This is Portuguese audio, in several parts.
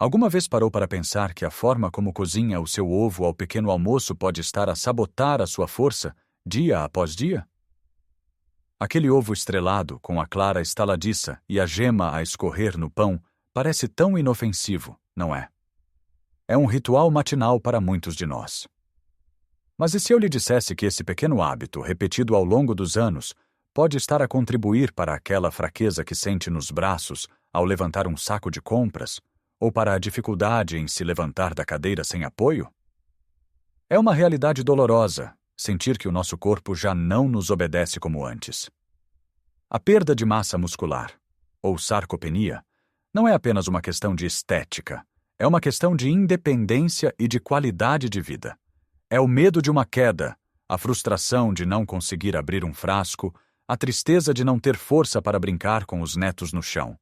Alguma vez parou para pensar que a forma como cozinha o seu ovo ao pequeno almoço pode estar a sabotar a sua força, dia após dia? Aquele ovo estrelado, com a clara estaladiça e a gema a escorrer no pão, parece tão inofensivo, não é? É um ritual matinal para muitos de nós. Mas e se eu lhe dissesse que esse pequeno hábito, repetido ao longo dos anos, pode estar a contribuir para aquela fraqueza que sente nos braços ao levantar um saco de compras, ou para a dificuldade em se levantar da cadeira sem apoio? É uma realidade dolorosa sentir que o nosso corpo já não nos obedece como antes. A perda de massa muscular, ou sarcopenia, não é apenas uma questão de estética, é uma questão de independência e de qualidade de vida. É o medo de uma queda, a frustração de não conseguir abrir um frasco, a tristeza de não ter força para brincar com os netos no chão.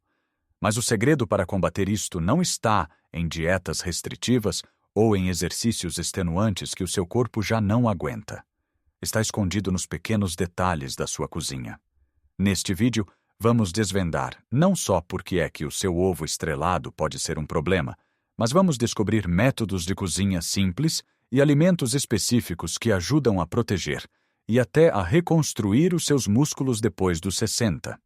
Mas o segredo para combater isto não está em dietas restritivas ou em exercícios extenuantes que o seu corpo já não aguenta. Está escondido nos pequenos detalhes da sua cozinha. Neste vídeo, vamos desvendar não só por que é que o seu ovo estrelado pode ser um problema, mas vamos descobrir métodos de cozinha simples e alimentos específicos que ajudam a proteger e até a reconstruir os seus músculos depois dos 60.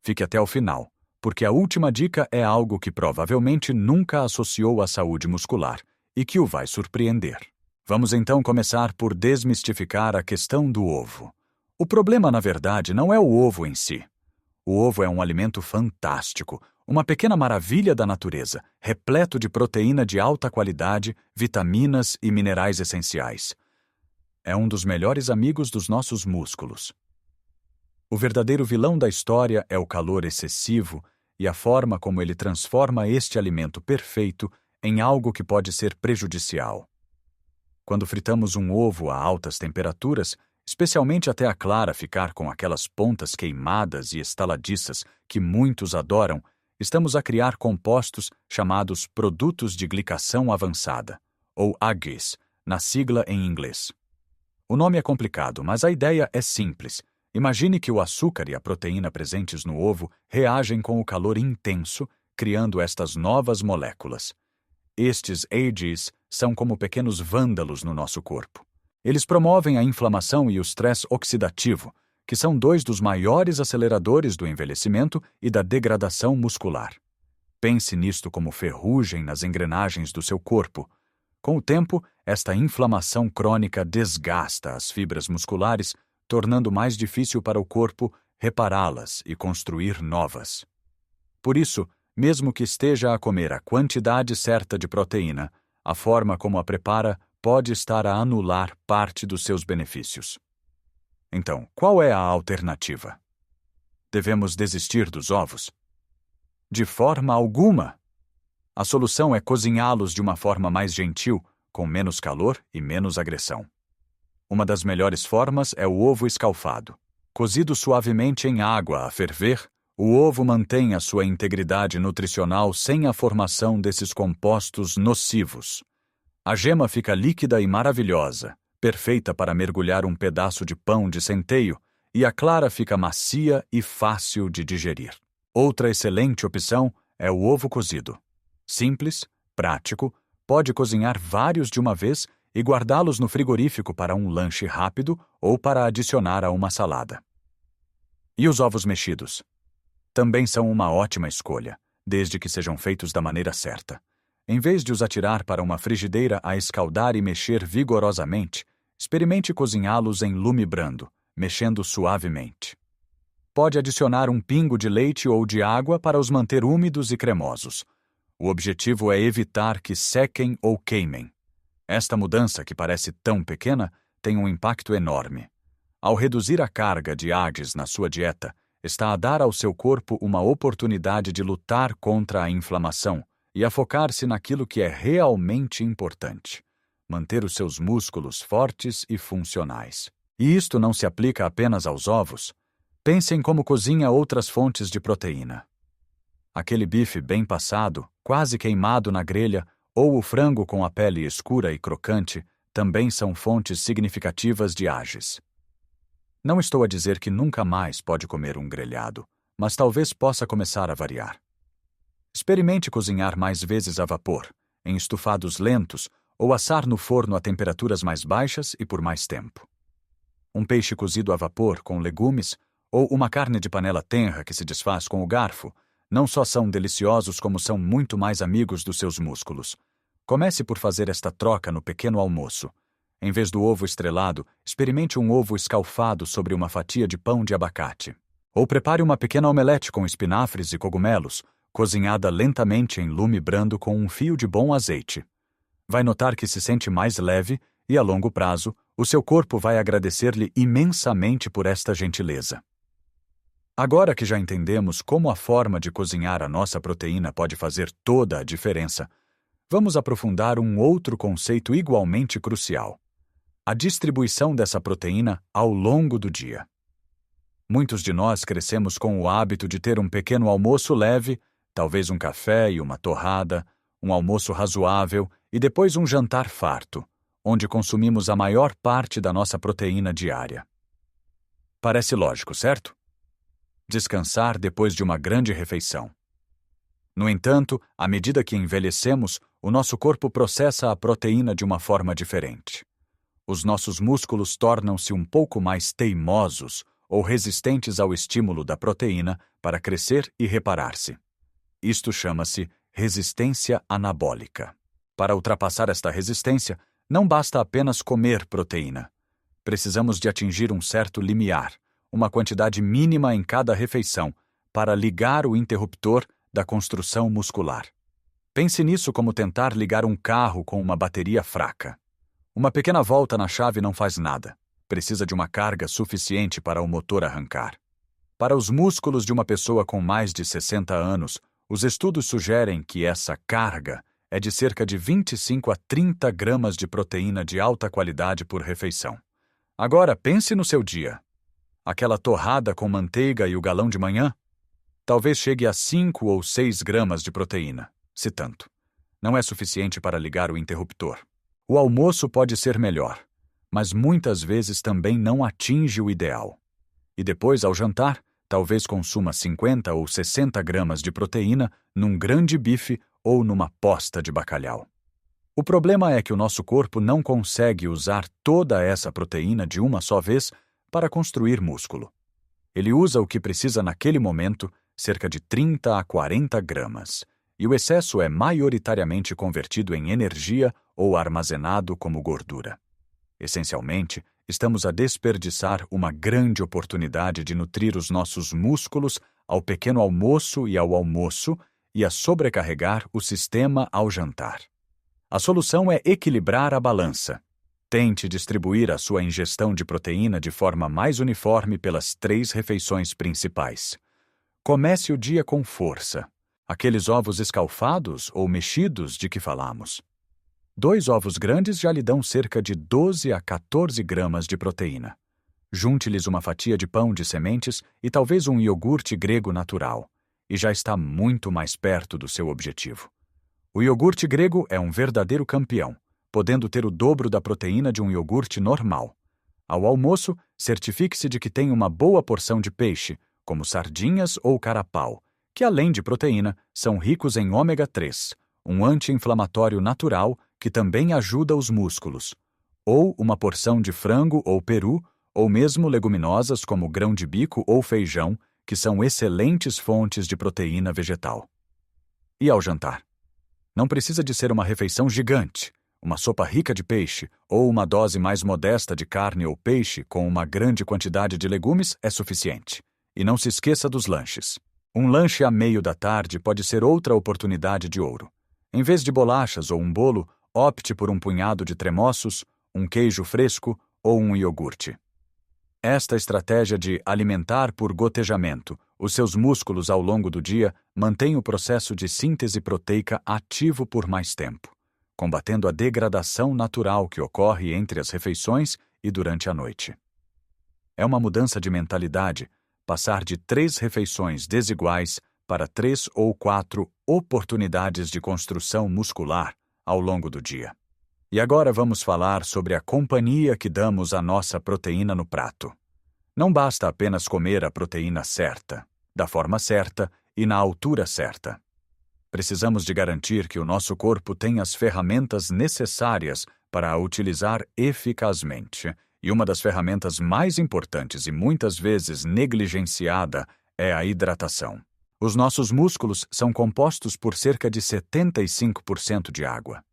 Fique até o final, porque a última dica é algo que provavelmente nunca associou à saúde muscular e que o vai surpreender. Vamos então começar por desmistificar a questão do ovo. O problema, na verdade, não é o ovo em si. O ovo é um alimento fantástico, uma pequena maravilha da natureza, repleto de proteína de alta qualidade, vitaminas e minerais essenciais. É um dos melhores amigos dos nossos músculos. O verdadeiro vilão da história é o calor excessivo e a forma como ele transforma este alimento perfeito em algo que pode ser prejudicial. Quando fritamos um ovo a altas temperaturas, especialmente até a clara ficar com aquelas pontas queimadas e estaladiças que muitos adoram, estamos a criar compostos chamados produtos de glicação avançada, ou AGEs, na sigla em inglês. O nome é complicado, mas a ideia é simples. Imagine que o açúcar e a proteína presentes no ovo reagem com o calor intenso, criando estas novas moléculas. Estes AGEs são como pequenos vândalos no nosso corpo. Eles promovem a inflamação e o estresse oxidativo, que são dois dos maiores aceleradores do envelhecimento e da degradação muscular. Pense nisto como ferrugem nas engrenagens do seu corpo. Com o tempo, esta inflamação crônica desgasta as fibras musculares, tornando mais difícil para o corpo repará-las e construir novas. Por isso, mesmo que esteja a comer a quantidade certa de proteína, a forma como a prepara pode estar a anular parte dos seus benefícios. Então, qual é a alternativa? Devemos desistir dos ovos? De forma alguma! A solução é cozinhá-los de uma forma mais gentil, com menos calor e menos agressão. Uma das melhores formas é o ovo escalfado. Cozido suavemente em água a ferver, o ovo mantém a sua integridade nutricional sem a formação desses compostos nocivos. A gema fica líquida e maravilhosa, perfeita para mergulhar um pedaço de pão de centeio, e a clara fica macia e fácil de digerir. Outra excelente opção é o ovo cozido. Simples, prático, pode cozinhar vários de uma vez e guardá-los no frigorífico para um lanche rápido ou para adicionar a uma salada. E os ovos mexidos? Também são uma ótima escolha, desde que sejam feitos da maneira certa. Em vez de os atirar para uma frigideira a escaldar e mexer vigorosamente, experimente cozinhá-los em lume brando, mexendo suavemente. Pode adicionar um pingo de leite ou de água para os manter úmidos e cremosos. O objetivo é evitar que sequem ou queimem. Esta mudança, que parece tão pequena, tem um impacto enorme. Ao reduzir a carga de AGEs na sua dieta, está a dar ao seu corpo uma oportunidade de lutar contra a inflamação e a focar-se naquilo que é realmente importante: manter os seus músculos fortes e funcionais. E isto não se aplica apenas aos ovos. Pense em como cozinha outras fontes de proteína. Aquele bife bem passado, quase queimado na grelha, ou o frango com a pele escura e crocante, também são fontes significativas de AGEs. Não estou a dizer que nunca mais pode comer um grelhado, mas talvez possa começar a variar. Experimente cozinhar mais vezes a vapor, em estufados lentos, ou assar no forno a temperaturas mais baixas e por mais tempo. Um peixe cozido a vapor com legumes ou uma carne de panela tenra que se desfaz com o garfo não só são deliciosos como são muito mais amigos dos seus músculos. Comece por fazer esta troca no pequeno almoço. Em vez do ovo estrelado, experimente um ovo escalfado sobre uma fatia de pão de abacate. Ou prepare uma pequena omelete com espinafres e cogumelos, cozinhada lentamente em lume brando com um fio de bom azeite. Vai notar que se sente mais leve e, a longo prazo, o seu corpo vai agradecer-lhe imensamente por esta gentileza. Agora que já entendemos como a forma de cozinhar a nossa proteína pode fazer toda a diferença, vamos aprofundar um outro conceito igualmente crucial: a distribuição dessa proteína ao longo do dia. Muitos de nós crescemos com o hábito de ter um pequeno almoço leve, talvez um café e uma torrada, um almoço razoável e depois um jantar farto, onde consumimos a maior parte da nossa proteína diária. Parece lógico, certo? Descansar depois de uma grande refeição. No entanto, à medida que envelhecemos, o nosso corpo processa a proteína de uma forma diferente. Os nossos músculos tornam-se um pouco mais teimosos ou resistentes ao estímulo da proteína para crescer e reparar-se. Isto chama-se resistência anabólica. Para ultrapassar esta resistência, não basta apenas comer proteína. Precisamos de atingir um certo limiar, uma quantidade mínima em cada refeição, para ligar o interruptor da construção muscular. Pense nisso como tentar ligar um carro com uma bateria fraca. Uma pequena volta na chave não faz nada. Precisa de uma carga suficiente para o motor arrancar. Para os músculos de uma pessoa com mais de 60 anos, os estudos sugerem que essa carga é de cerca de 25 a 30 gramas de proteína de alta qualidade por refeição. Agora, pense no seu dia. Aquela torrada com manteiga e o galão de manhã? Talvez chegue a 5 ou 6 gramas de proteína, se tanto. Não é suficiente para ligar o interruptor. O almoço pode ser melhor, mas muitas vezes também não atinge o ideal. E depois, ao jantar, talvez consuma 50 ou 60 gramas de proteína num grande bife ou numa posta de bacalhau. O problema é que o nosso corpo não consegue usar toda essa proteína de uma só vez para construir músculo. Ele usa o que precisa naquele momento, cerca de 30 a 40 gramas, e o excesso é maioritariamente convertido em energia ou armazenado como gordura. Essencialmente, estamos a desperdiçar uma grande oportunidade de nutrir os nossos músculos ao pequeno almoço e a sobrecarregar o sistema ao jantar. A solução é equilibrar a balança. Tente distribuir a sua ingestão de proteína de forma mais uniforme pelas 3 refeições principais. Comece o dia com força. Aqueles ovos escalfados ou mexidos de que falamos. 2 ovos grandes já lhe dão cerca de 12 a 14 gramas de proteína. Junte-lhes uma fatia de pão de sementes e talvez um iogurte grego natural, e já está muito mais perto do seu objetivo. O iogurte grego é um verdadeiro campeão, podendo ter o dobro da proteína de um iogurte normal. Ao almoço, certifique-se de que tem uma boa porção de peixe, como sardinhas ou carapau, que além de proteína, são ricos em ômega 3, um anti-inflamatório natural que também ajuda os músculos, ou uma porção de frango ou peru, ou mesmo leguminosas como grão de bico ou feijão, que são excelentes fontes de proteína vegetal. E ao jantar? Não precisa de ser uma refeição gigante. Uma sopa rica de peixe ou uma dose mais modesta de carne ou peixe com uma grande quantidade de legumes é suficiente. E não se esqueça dos lanches. Um lanche à meio da tarde pode ser outra oportunidade de ouro. Em vez de bolachas ou um bolo, opte por um punhado de tremoços, um queijo fresco ou um iogurte. Esta estratégia de alimentar por gotejamento os seus músculos ao longo do dia mantém o processo de síntese proteica ativo por mais tempo, combatendo a degradação natural que ocorre entre as refeições e durante a noite. É uma mudança de mentalidade passar de 3 refeições desiguais para 3 ou 4 oportunidades de construção muscular ao longo do dia. E agora vamos falar sobre a companhia que damos à nossa proteína no prato. Não basta apenas comer a proteína certa, da forma certa e na altura certa. Precisamos de garantir que o nosso corpo tem as ferramentas necessárias para a utilizar eficazmente. E uma das ferramentas mais importantes e muitas vezes negligenciada é a hidratação. Os nossos músculos são compostos por cerca de 75% de água.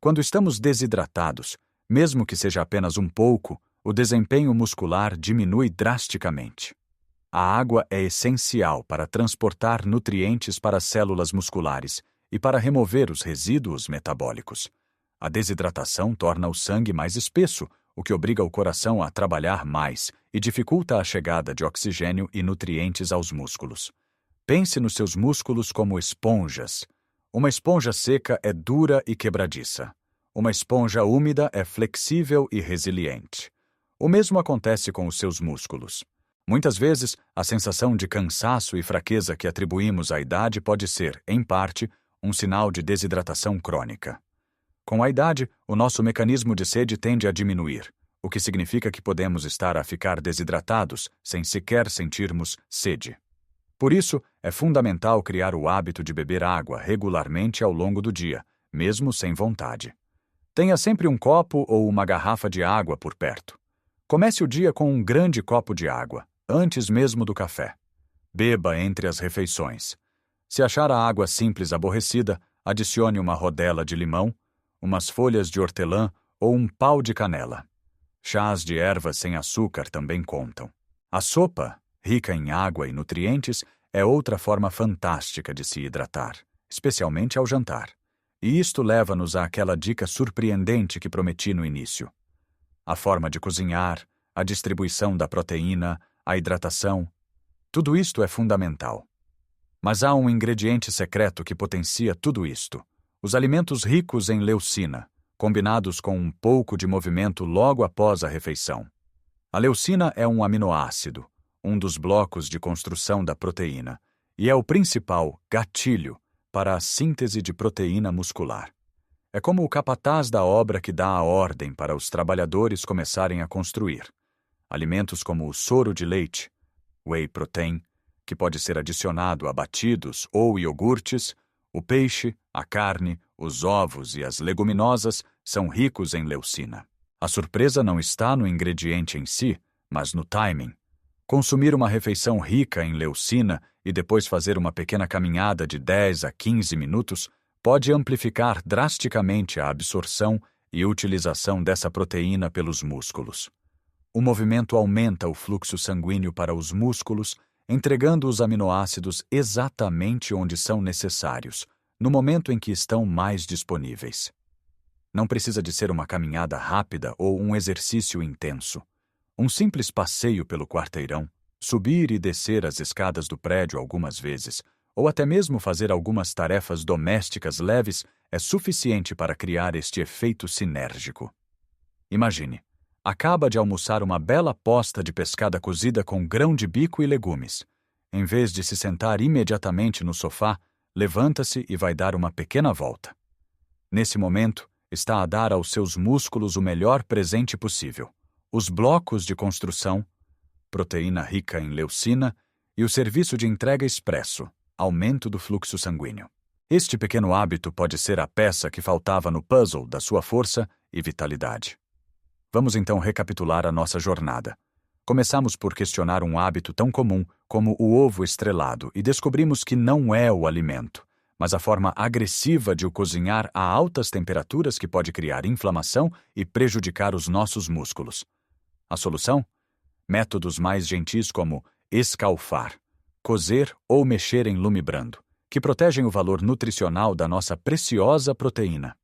Quando estamos desidratados, mesmo que seja apenas um pouco, o desempenho muscular diminui drasticamente. A água é essencial para transportar nutrientes para as células musculares e para remover os resíduos metabólicos. A desidratação torna o sangue mais espesso, o que obriga o coração a trabalhar mais e dificulta a chegada de oxigênio e nutrientes aos músculos. Pense nos seus músculos como esponjas. Uma esponja seca é dura e quebradiça. Uma esponja úmida é flexível e resiliente. O mesmo acontece com os seus músculos. Muitas vezes, a sensação de cansaço e fraqueza que atribuímos à idade pode ser, em parte, um sinal de desidratação crônica. Com a idade, o nosso mecanismo de sede tende a diminuir, o que significa que podemos estar a ficar desidratados sem sequer sentirmos sede. Por isso, é fundamental criar o hábito de beber água regularmente ao longo do dia, mesmo sem vontade. Tenha sempre um copo ou uma garrafa de água por perto. Comece o dia com um grande copo de água, antes mesmo do café. Beba entre as refeições. Se achar a água simples aborrecida, adicione uma rodela de limão, umas folhas de hortelã ou um pau de canela. Chás de ervas sem açúcar também contam. A sopa, rica em água e nutrientes, é outra forma fantástica de se hidratar, especialmente ao jantar. E isto leva-nos àquela dica surpreendente que prometi no início. A forma de cozinhar, a distribuição da proteína, a hidratação, tudo isto é fundamental. Mas há um ingrediente secreto que potencia tudo isto: os alimentos ricos em leucina, combinados com um pouco de movimento logo após a refeição. A leucina é um aminoácido, um dos blocos de construção da proteína, e é o principal gatilho para a síntese de proteína muscular. É como o capataz da obra que dá a ordem para os trabalhadores começarem a construir. Alimentos como o soro de leite, whey protein, que pode ser adicionado a batidos ou iogurtes, o peixe, a carne, os ovos e as leguminosas são ricos em leucina. A surpresa não está no ingrediente em si, mas no timing. Consumir uma refeição rica em leucina e depois fazer uma pequena caminhada de 10 a 15 minutos pode amplificar drasticamente a absorção e utilização dessa proteína pelos músculos. O movimento aumenta o fluxo sanguíneo para os músculos, entregando os aminoácidos exatamente onde são necessários, no momento em que estão mais disponíveis. Não precisa de ser uma caminhada rápida ou um exercício intenso. Um simples passeio pelo quarteirão, subir e descer as escadas do prédio algumas vezes, ou até mesmo fazer algumas tarefas domésticas leves é suficiente para criar este efeito sinérgico. Imagine, acaba de almoçar uma bela posta de pescada cozida com grão de bico e legumes. Em vez de se sentar imediatamente no sofá, levanta-se e vai dar uma pequena volta. Nesse momento, está a dar aos seus músculos o melhor presente possível: os blocos de construção, proteína rica em leucina e o serviço de entrega expresso, aumento do fluxo sanguíneo. Este pequeno hábito pode ser a peça que faltava no puzzle da sua força e vitalidade. Vamos então recapitular a nossa jornada. Começamos por questionar um hábito tão comum como o ovo estrelado e descobrimos que não é o alimento, mas a forma agressiva de o cozinhar a altas temperaturas que pode criar inflamação e prejudicar os nossos músculos. A solução? Métodos mais gentis como escalfar, cozer ou mexer em lume brando, que protegem o valor nutricional da nossa preciosa proteína.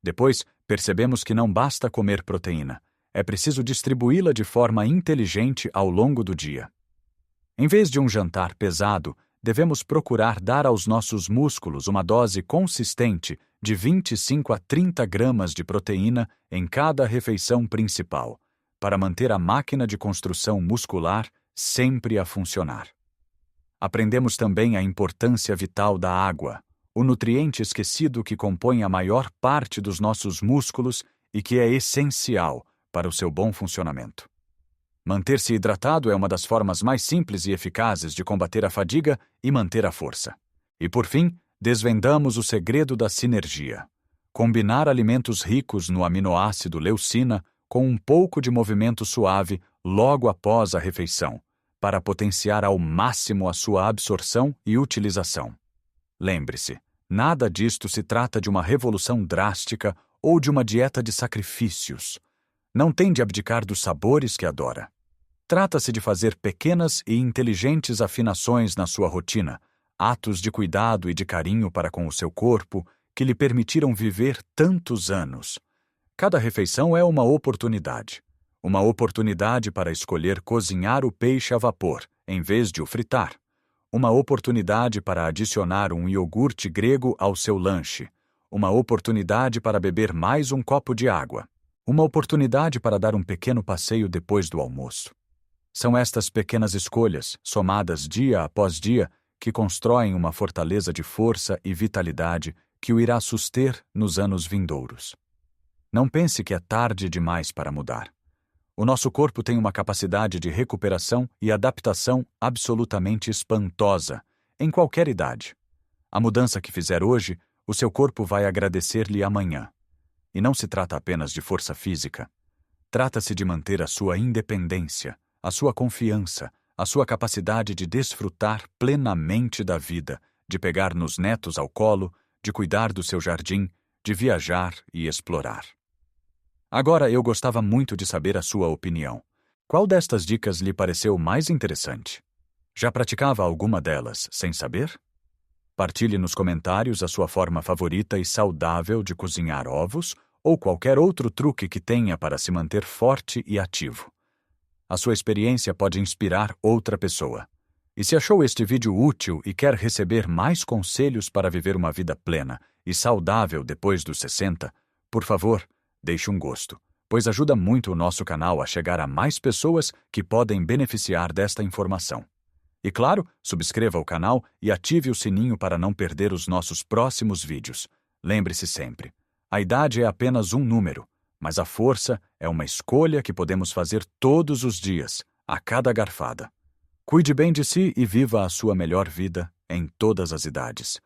Depois, percebemos que não basta comer proteína, é preciso distribuí-la de forma inteligente ao longo do dia. Em vez de um jantar pesado, devemos procurar dar aos nossos músculos uma dose consistente de 25 a 30 gramas de proteína em cada refeição principal, para manter a máquina de construção muscular sempre a funcionar. Aprendemos também a importância vital da água, o nutriente esquecido que compõe a maior parte dos nossos músculos e que é essencial para o seu bom funcionamento. Manter-se hidratado é uma das formas mais simples e eficazes de combater a fadiga e manter a força. E por fim, desvendamos o segredo da sinergia. Combinar alimentos ricos no aminoácido leucina com um pouco de movimento suave logo após a refeição, para potenciar ao máximo a sua absorção e utilização. Lembre-se, nada disto se trata de uma revolução drástica ou de uma dieta de sacrifícios. Não tem de abdicar dos sabores que adora. Trata-se de fazer pequenas e inteligentes afinações na sua rotina, atos de cuidado e de carinho para com o seu corpo que lhe permitiram viver tantos anos. Cada refeição é uma oportunidade. Uma oportunidade para escolher cozinhar o peixe a vapor, em vez de o fritar. Uma oportunidade para adicionar um iogurte grego ao seu lanche. Uma oportunidade para beber mais um copo de água. Uma oportunidade para dar um pequeno passeio depois do almoço. São estas pequenas escolhas, somadas dia após dia, que constroem uma fortaleza de força e vitalidade que o irá suster nos anos vindouros. Não pense que é tarde demais para mudar. O nosso corpo tem uma capacidade de recuperação e adaptação absolutamente espantosa, em qualquer idade. A mudança que fizer hoje, o seu corpo vai agradecer-lhe amanhã. E não se trata apenas de força física. Trata-se de manter a sua independência, a sua confiança, a sua capacidade de desfrutar plenamente da vida, de pegar nos netos ao colo, de cuidar do seu jardim, de viajar e explorar. Agora eu gostava muito de saber a sua opinião. Qual destas dicas lhe pareceu mais interessante? Já praticava alguma delas sem saber? Partilhe nos comentários a sua forma favorita e saudável de cozinhar ovos ou qualquer outro truque que tenha para se manter forte e ativo. A sua experiência pode inspirar outra pessoa. E se achou este vídeo útil e quer receber mais conselhos para viver uma vida plena e saudável depois dos 60, por favor, deixe um gosto, pois ajuda muito o nosso canal a chegar a mais pessoas que podem beneficiar desta informação. E claro, subscreva o canal e ative o sininho para não perder os nossos próximos vídeos. Lembre-se sempre, a idade é apenas um número, mas a força é uma escolha que podemos fazer todos os dias, a cada garfada. Cuide bem de si e viva a sua melhor vida em todas as idades.